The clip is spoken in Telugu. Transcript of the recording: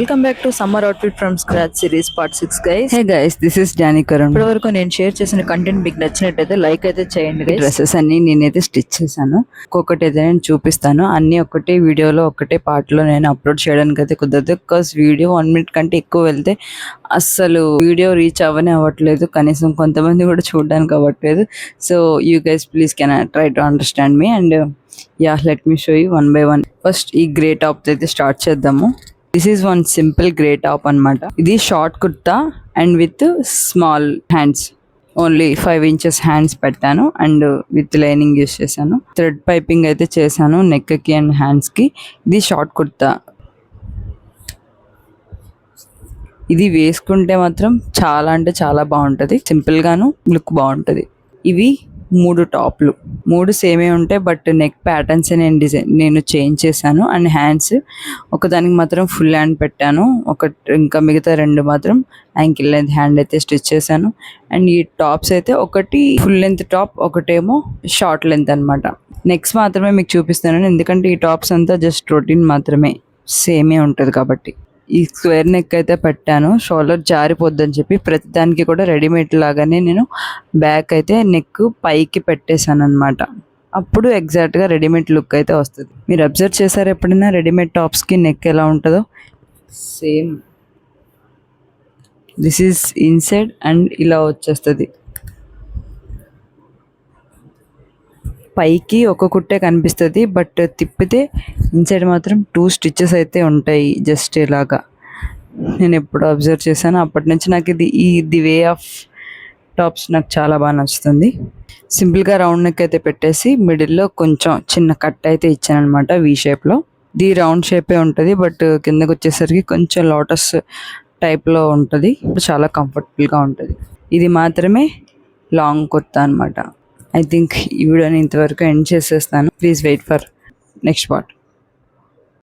Welcome back to summer outfit from scratch series part 6 guys. Hey guys, this is Johnny Karan. ఇప్పటి వరకు నేను షేర్ చేసిన కంటెంట్ మీకు నచ్చినట్టయితే లైక్ అయితే చేయండి guys. డ్రెస్సెస్ అన్ని నేనైతే స్టిచ్ చేశాను. ఒక్కొక్కటి అయితే నేను చూపిస్తాను. అన్ని ఒకటే వీడియోలో ఒకటే పార్ట్ లో నేను అప్లోడ్ చేయడానికి అయితే కుదరదు. బికాస్ వీడియో 1 minute కంటే ఎక్కువ వెళ్తే అస్సలు వీడియో రీచ్ అవ్వట్లేదు. కనీసం కొంతమంది కూడా చూడడానికి అవ్వట్లేదు. So you guys please can try to understand me and yeah let me show you 1 by 1. First ఈ గ్రే టాప్ అయితే స్టార్ట్ చేద్దాము. This is one simple grey top అనమాట. ఇది short kurta and with small hands, only 5 inches hands పెట్టాను అండ్ విత్ లైనింగ్ యూస్ చేశాను. థ్రెడ్ పైపింగ్ అయితే చేశాను నెక్ కి అండ్ హ్యాండ్స్ కి. ఇది షార్ట్ కుర్తా. ఇది వేసుకుంటే మాత్రం చాలా అంటే చాలా బాగుంటది. సింపుల్ గాను లుక్ బాగుంటది. ఇవి 3 టాప్లు, 3 సేమే ఉంటాయి. బట్ నెక్ ప్యాటర్న్స్ నేను చేంజ్ చేశాను. అండ్ హ్యాండ్స్ ఒకదానికి మాత్రం ఫుల్ హ్యాండ్ పెట్టాను, ఇంకా మిగతా 2 మాత్రం యాంకిల్ లెంత్ హ్యాండ్ అయితే స్టిచ్ చేశాను. అండ్ ఈ టాప్స్ అయితే ఒకటి ఫుల్ లెంత్ టాప్, ఒకటేమో షార్ట్ లెంత్ అనమాట. నెక్స్ట్ మాత్రమే మీకు చూపిస్తాను, ఎందుకంటే ఈ టాప్స్ అంతా జస్ట్ రొటీన్ మాత్రమే, సేమే ఉంటుంది కాబట్టి. ఈ స్క్వేర్ నెక్ అయితే పెట్టాను, షోల్డర్ జారిపోద్దని చెప్పి. ప్రతిదానికి కూడా రెడీమేడ్ లాగానే నేను బ్యాక్ అయితే నెక్ పైకి పెట్టేశాను అనమాట. అప్పుడు ఎగ్జాక్ట్గా రెడీమేడ్ లుక్ అయితే వస్తుంది. మీరు అబ్జర్వ్ చేశారు ఎప్పుడైనా రెడీమేడ్ టాప్స్కి నెక్ ఎలా ఉంటుందో? Same. This is inside and ఇలా వచ్చేస్తుంది. పైకి ఒక కుట్టే కనిపిస్తుంది, బట్ తిప్పితే ఇన్సైడ్ మాత్రం 2 stitches అయితే ఉంటాయి, జస్ట్ ఇలాగా. నేను ఎప్పుడు అబ్జర్వ్ చేశాను, అప్పటి నుంచి నాకు ఇది వే ఆఫ్ టాప్స్ నాకు చాలా బాగా నచ్చుతుంది. సింపుల్గా రౌండ్ నెక్ అయితే పెట్టేసి మిడిల్లో కొంచెం చిన్న కట్ అయితే ఇచ్చాను అనమాట, వీ షేప్లో. ఇది రౌండ్ షేపే ఉంటుంది, బట్ కిందకి వచ్చేసరికి కొంచెం లోటస్ టైప్లో ఉంటుంది. ఇప్పుడు చాలా కంఫర్టబుల్గా ఉంటుంది. ఇది మాత్రమే లాంగ్ కుర్తా అనమాట. ఐ థింక్ ఈ వీడియోని ఇంతవరకు ఎండ్ చేసేస్తాను. Please wait for next part.